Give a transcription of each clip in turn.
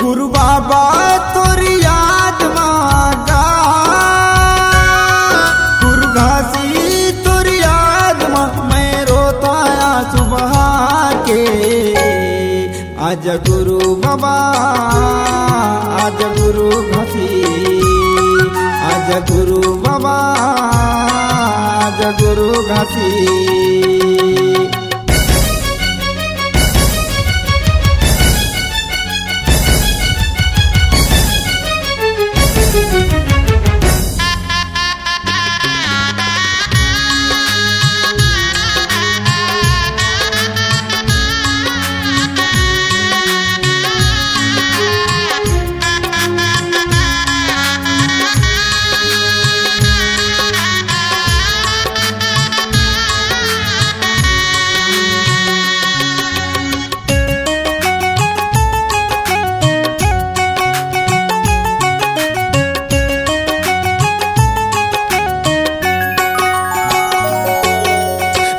गुरु बाबा तोरी याद मांगा, गुरु घासी तोरी याद मां मैं रोता आंसू बहा के। आज गुरु बाबा आज गुरु घासी, आज गुरु बाबा आज गुरु घासी।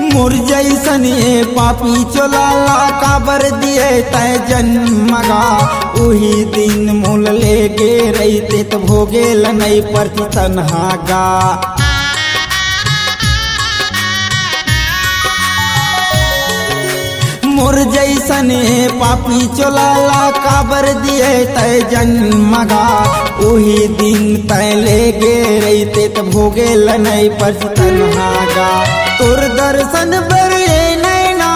मोर जैसन ये पापी चोलाला काबर दिए तय जन्मगा। उही दिन मूल लेके रहते तो भोगेल नहीं परती तन्हागा। मोर जैसन ये पापी चोलाला काबर दिए तय जन्मगा। उही दिन तय लेके रहते तो भोगेल नहीं परती तन्हागा। तोर दर्शन बरे नैना,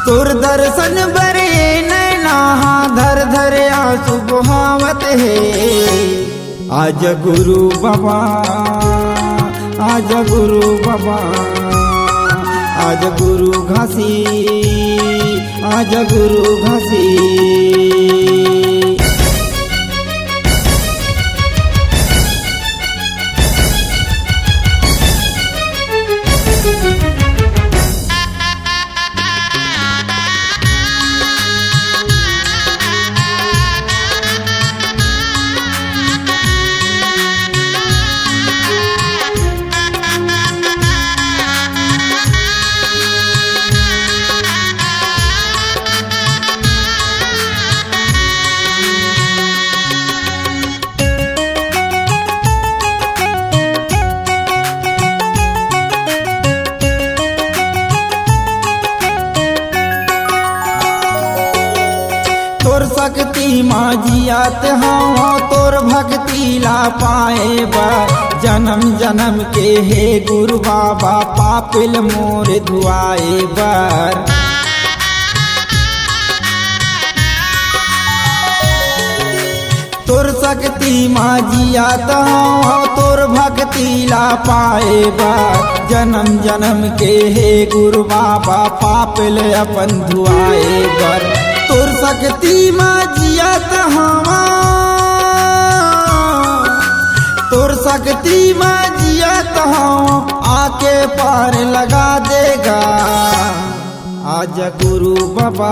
तोर दर्शन बरे नैना धर धर आंसू बहावत है। आज गुरु बाबा आज गुरु बाबा आज गुरु घासी, आज गुरु घासी। तोर शक्ति माँ जियात हाँ तोर भक्ति ला पाए बर। जन्म जन्म के हे गुरु बाबा पापिल मोर धुआए बर। तोर शक्ति माँ जियात हाँ तोर भक्ति ला पाए बर। जन्म जन्म के हे गुरु बाबा पापिल अपन धुआए बर। तोर शक्ति माँ जियात हवा, तोर शक्ति माँ जियात हवा आके पार लगा देगा। आज गुरु बाबा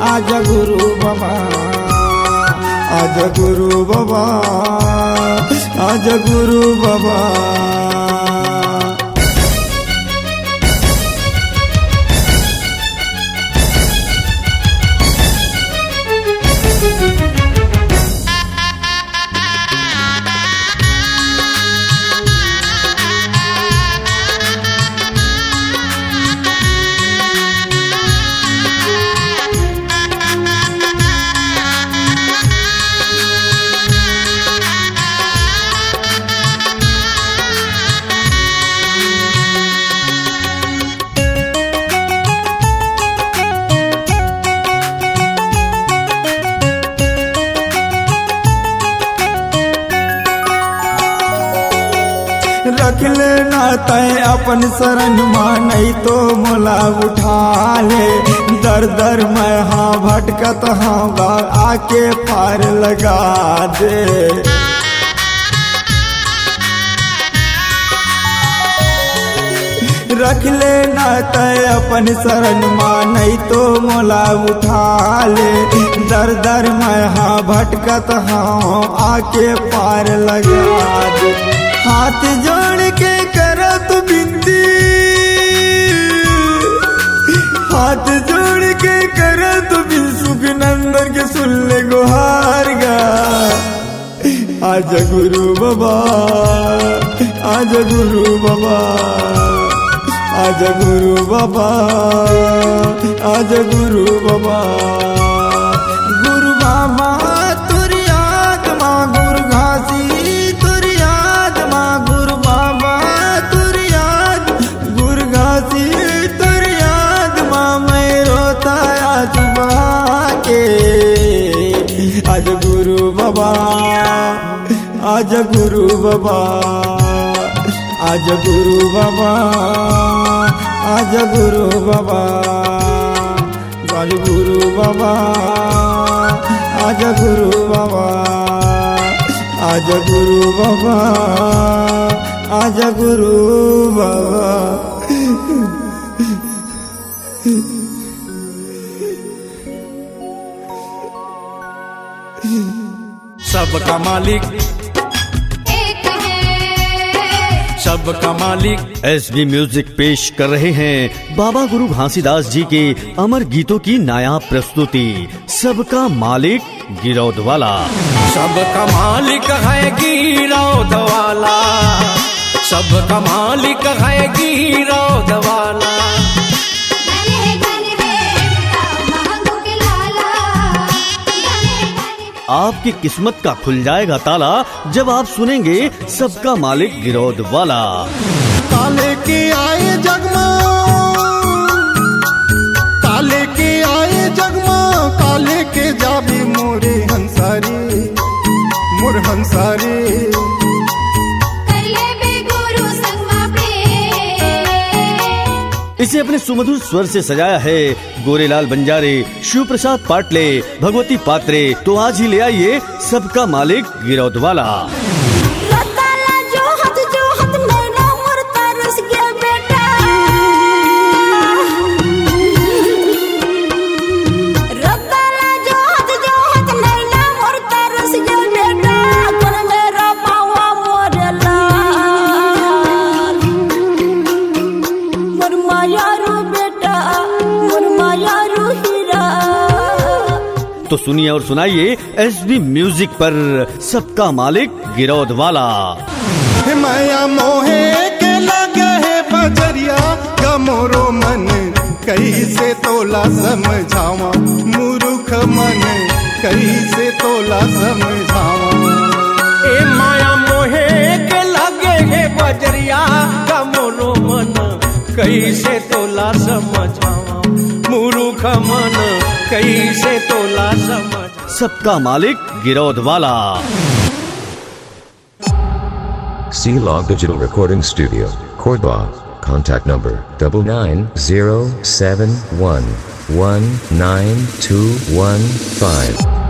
आज गुरु बाबा आज गुरु बाबा आज गुरु बाबा। रख लेना तय अपन शरण माँ नहीं तो मोला उठा ले। दर दर मैं हाँ भटकत हाँ आके पार लगा दे। रख लेना तय अपन शरण माँ नहीं तो मोला उठा ले। दर दर मैं हाँ भटकत हाँ आके पार लगा दे। हाथ जोड़ के करो तू बिनती, हाथ जोड़ के कर तो भी सुख नंदन के सुन ले गुहार गा। आजा गुरु बाबा, आजा गुरु बाबा, आजा गुरु बाबा, आजा गुरु बाबा। गुरु बाबा तुरी आत्मा गुरु घासी तुरी आत्मा, गुरु बाबा तुरी आत्मा गुरु घासी तुरी आत्मा। मैं रोता आज के आज गुरु बाबा, आज गुरु बाबा, आज गुरु बाबा, आज गुरु बाबा, आज गुरु बाबा, आज गुरु बाबा, आज गुरु बाबा, आज गुरु बाबा। सबका मालिक एक है, सबका मालिक। एसबी म्यूजिक पेश कर रहे हैं बाबा गुरु घासीदास जी के अमर गीतों की नायाब प्रस्तुति सबका मालिक गिरौद वाला। सबका मालिक है गिरौद वाला, सबका मालिक है गिरौद वाला। धन है महंगू के लाला, धन है आपकी किस्मत का खुल जाएगा ताला जब आप सुनेंगे सबका मालिक गिरौद वाला। काले के आए जगमा, काले के आए जगमा, काले के जाबी मोरे हंसारी, मोर हंसारी। कर ले बे गुरु संगमा पे। इसे अपने सुमधुर स्वर से सजाया है गोरेलाल बंजारे, शिव प्रसाद पाटले, भगवती पात्रे। तो आज ही ले आइए सबका मालिक गिरौद वाला। रताला जो हत नैना मुरता रुस गया बेटा। रताला जो हत नैना मुरता रुस गया बेटा। कोन मेरा पावा मोरला, मोर मायारू बेटा, मोर मायारू हीरा। तो सुनिए और सुनाइए एसबी म्यूजिक पर सबका मालिक गिरौद वाला। माया मोहे के लगे है बजरिया, गमोरो मन कैसे तोला समझावा, मूर्ख मन कैसे तोला समझावा। ए माया मोहे के लगे है बजरिया, कमरो मन कैसे तोला समझावा, मूर्ख मन कैसे तोला समझ। सबका मालिक गिरौद वाला। C-Log Digital Recording Studio, Cordoba. Contact number 9907119215.